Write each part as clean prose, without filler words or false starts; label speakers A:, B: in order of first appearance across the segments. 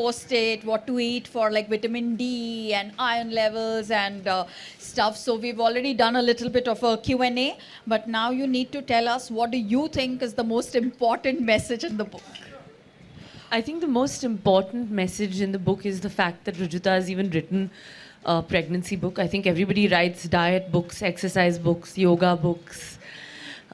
A: post it, what to eat for like vitamin D and iron levels and stuff. So we've already done a little bit of a Q&A, but now you need to tell us, what do you think is the most important message in the book?
B: I think the most important message in the book is the fact that Rujita has even written a pregnancy book. I think everybody writes diet books, exercise books, yoga books.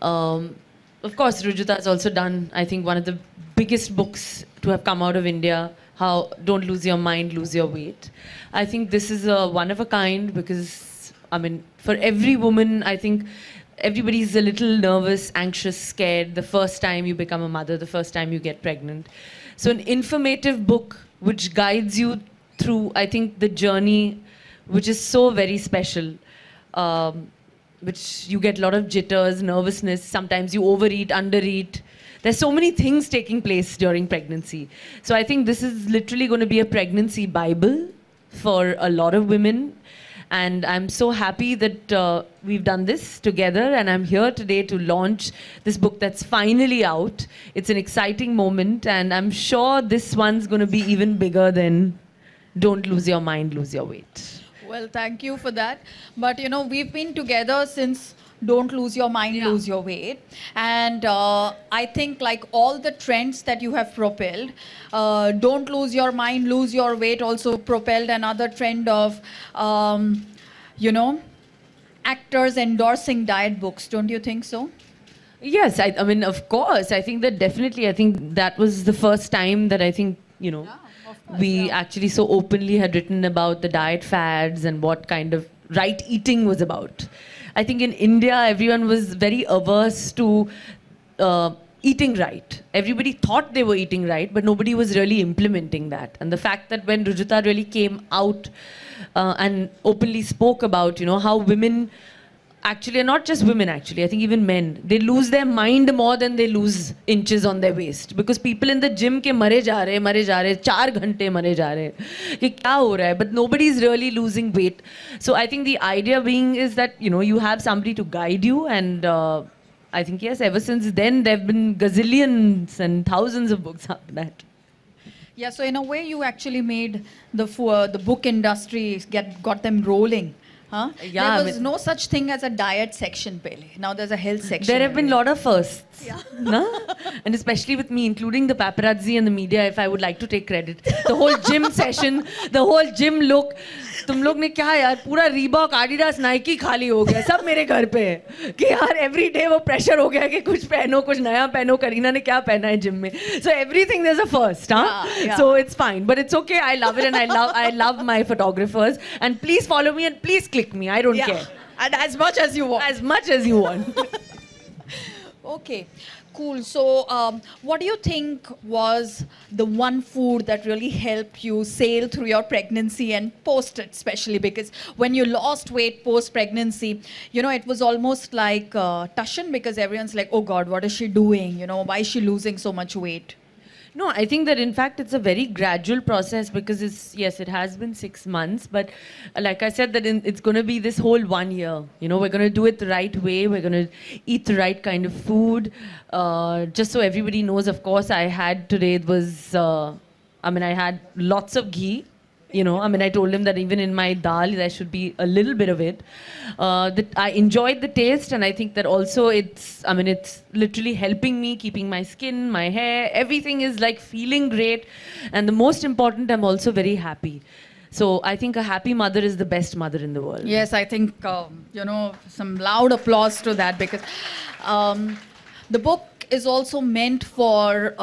B: Of course, Rujita has also done, I think, one of the biggest books to have come out of India, How Don't Lose Your Mind, Lose Your Weight. I think this is a one of a kind because, I mean, for every woman, I think everybody's a little nervous, anxious, scared the first time you become a mother, the first time you get pregnant. So an informative book which guides you through, I think, the journey, which is so very special. Which you get a lot of jitters, nervousness, sometimes you overeat, undereat. There's so many things taking place during pregnancy. So I think this is literally going to be a pregnancy Bible for a lot of women. And I'm so happy that we've done this together, and I'm here today to launch this book that's finally out. It's an exciting moment, and I'm sure this one's going to be even bigger than Don't Lose Your Mind, Lose Your Weight.
A: Well, thank you for that. But, you know, we've been together since Don't Lose Your Mind, Lose Your Weight. And I think like all the trends that you have propelled, Don't Lose Your Mind, Lose Your Weight also propelled another trend of, you know, actors endorsing diet books. Don't you think so?
B: Yes, I mean, of course. I think that definitely, I think that was the first time that I think, you know, we actually so openly had written about the diet fads and what kind of right eating was about. I think in India, everyone was very averse to eating right. Everybody thought they were eating right, but nobody was really implementing that. And the fact that when Rujita really came out and openly spoke about, you know, how women actually, not just women actually, I think even men, they lose their mind more than they lose inches on their waist. Because people in the gym ke mare ja rahe, 4 ghante mare ja rahe, कि क्या हो रहा है? But nobody's really losing weight. So I think the idea being is that, you know, you have somebody to guide you, and I think, yes, ever since then, there have been gazillions and thousands of books after that.
A: Yeah, so in a way, you actually made the book industry, got them rolling. Huh?
B: Yeah,
A: there was no such thing as a diet section, Pele. Now there's a health section.
B: There have been a lot of firsts.
A: Yeah.
B: No? And especially with me, including the paparazzi and the media, if I would like to take credit. The whole gym session, the whole gym look. तुम लोग ने क्या यार पूरा Reebok Adidas Nike खाली हो गया सब मेरे घर पे है कि यार एवरी डे वो प्रेशर हो गया कि कुछ पहनो कुछ नया पहनो करीना ने क्या पहना है जिम में so everything there is a first हाँ so it's fine but it's okay I love it and I love my photographers and please follow me and please click me. I don't care.
A: And as much as you want.
B: As much as you want.
A: Okay, cool. So, what do you think was the one food that really helped you sail through your pregnancy and post it, especially because when you lost weight post-pregnancy, you know, it was almost like Tushan because everyone's like, oh God, what is she doing? You know, why is she losing so much weight?
B: No, I think that in fact it's a very gradual process because yes, it has been 6 months, but like I said that it's going to be this whole 1 year. You know, we're going to do it the right way. We're going to eat the right kind of food. Just so everybody knows, of course, I had today, I had lots of ghee. You know, I mean, I told him that even in my dal, there should be a little bit of it. That I enjoyed the taste, and I think that also it's literally helping me, keeping my skin, my hair, everything is like feeling great. And the most important, I'm also very happy. So I think a happy mother is the best mother in the world.
A: Yes, I think, you know, some loud applause to that because the book is also meant for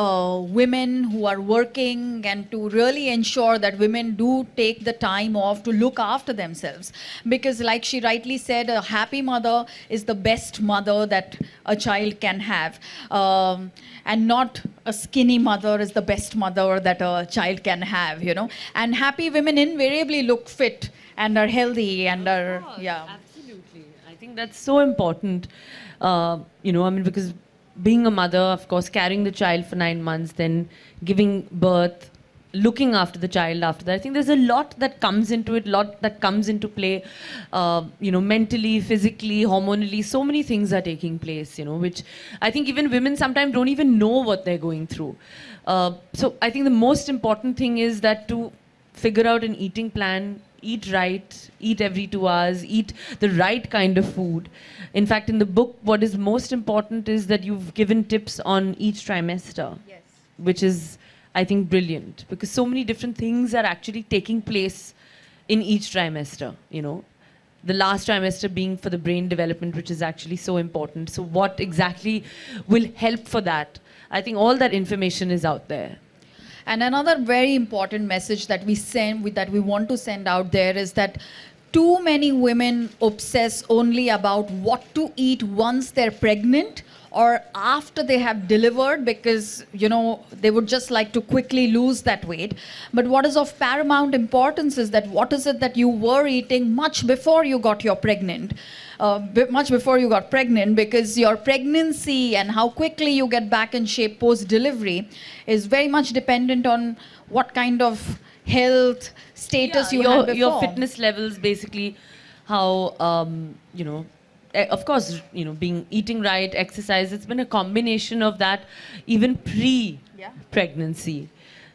A: women who are working and to really ensure that women do take the time off to look after themselves. Because like she rightly said, a happy mother is the best mother that a child can have. And not a skinny mother is the best mother that a child can have, you know. And happy women invariably look fit and are healthy and are, yeah.
B: Absolutely. I think that's so important, you know, I mean, because being a mother, of course, carrying the child for 9 months, then giving birth, looking after the child after that. I think there's a lot that comes into it, lot that comes into play, mentally, physically, hormonally. So many things are taking place, which I think even women sometimes don't even know what they're going through. So I think the most important thing is that to figure out an eating plan, eat right, eat every 2 hours, eat the right kind of food. In fact, in the book, what is most important is that you've given tips on each trimester,
A: Yes.
B: which is, I think, brilliant, because so many different things are actually taking place in each trimester, The last trimester being for the brain development, which is actually so important. So what exactly will help for that? I think all that information is out there.
A: And another very important message that we want to send out there is that too many women obsess only about what to eat once they're pregnant or after they have delivered, because they would just like to quickly lose that weight. But what is of paramount importance is that what is it that you were eating much before you got pregnant, because your pregnancy and how quickly you get back in shape post delivery is very much dependent on what kind of health status you had before.
B: Your fitness levels, basically, how of course, eating right, exercise. It's been a combination of that, even pre-pregnancy.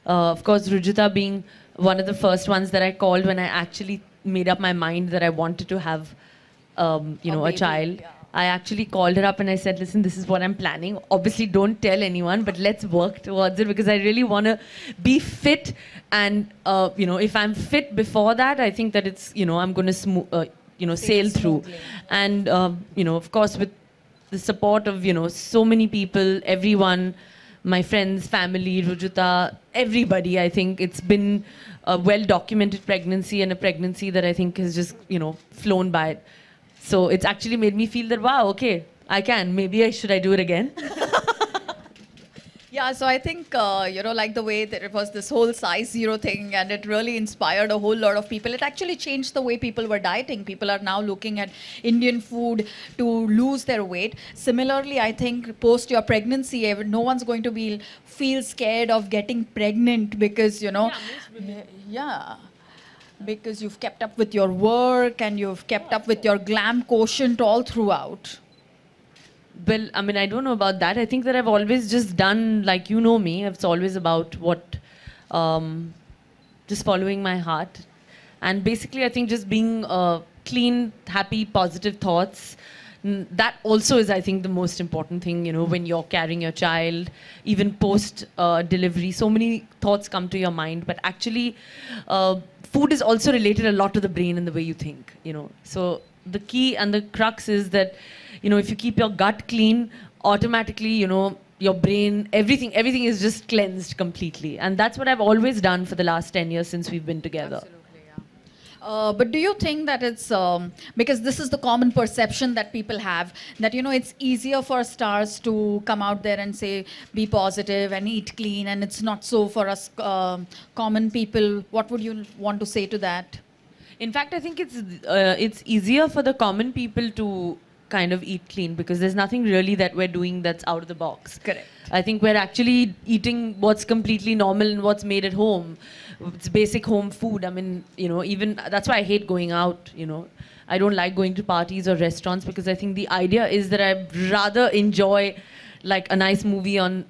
B: Of course, Rujita being one of the first ones that I called when I actually made up my mind that I wanted to have, a child.
A: Yeah.
B: I actually called her up and I said, listen, this is what I'm planning. Obviously, don't tell anyone, but let's work towards it, because I really want to be fit. And, if I'm fit before that, I think that it's, I'm going to sail through. And, of course, with the support of, so many people, everyone, my friends, family, Rujita, everybody, I think it's been a well-documented pregnancy, and a pregnancy that I think has just, flown by. So it's actually made me feel that, wow, okay, I can. Maybe should I do it again?
A: Yeah, so I think, like the way that it was this whole size zero thing, and it really inspired a whole lot of people. It actually changed the way people were dieting. People are now looking at Indian food to lose their weight. Similarly, I think post your pregnancy, no one's going to feel scared of getting pregnant because, because you've kept up with your work and you've kept up with your glam quotient all throughout.
B: Well, I don't know about that. I think that I've always just done, like, me. It's always about just following my heart. And basically, I think just being clean, happy, positive thoughts. That also is, I think, the most important thing, when you're carrying your child, even post-delivery. So many thoughts come to your mind. But actually, food is also related a lot to the brain and the way you think, So the key and the crux is that, if you keep your gut clean, automatically, your brain, everything is just cleansed completely. And that's what I've always done for the last 10 years since we've been together.
A: Absolutely, yeah. But do you think that it's, because this is the common perception that people have, that, it's easier for stars to come out there and say, be positive and eat clean, and it's not so for us common people. What would you want to say to that?
B: In fact, I think it's easier for the common people to kind of eat clean, because there's nothing really that we're doing that's out of the box.
A: Correct.
B: I think we're actually eating what's completely normal and what's made at home. It's basic home food. Even that's why I hate going out, I don't like going to parties or restaurants, because I think the idea is that I'd rather enjoy like a nice movie on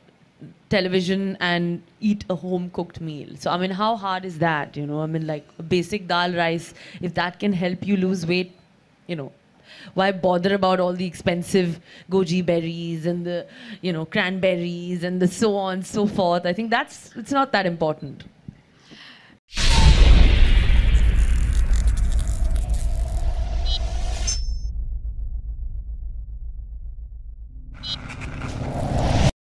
B: television and eat a home cooked meal. So how hard is that? Like a basic dal rice, if that can help you lose weight, why bother about all the expensive goji berries and the cranberries and the so on and so forth? I think it's not that important.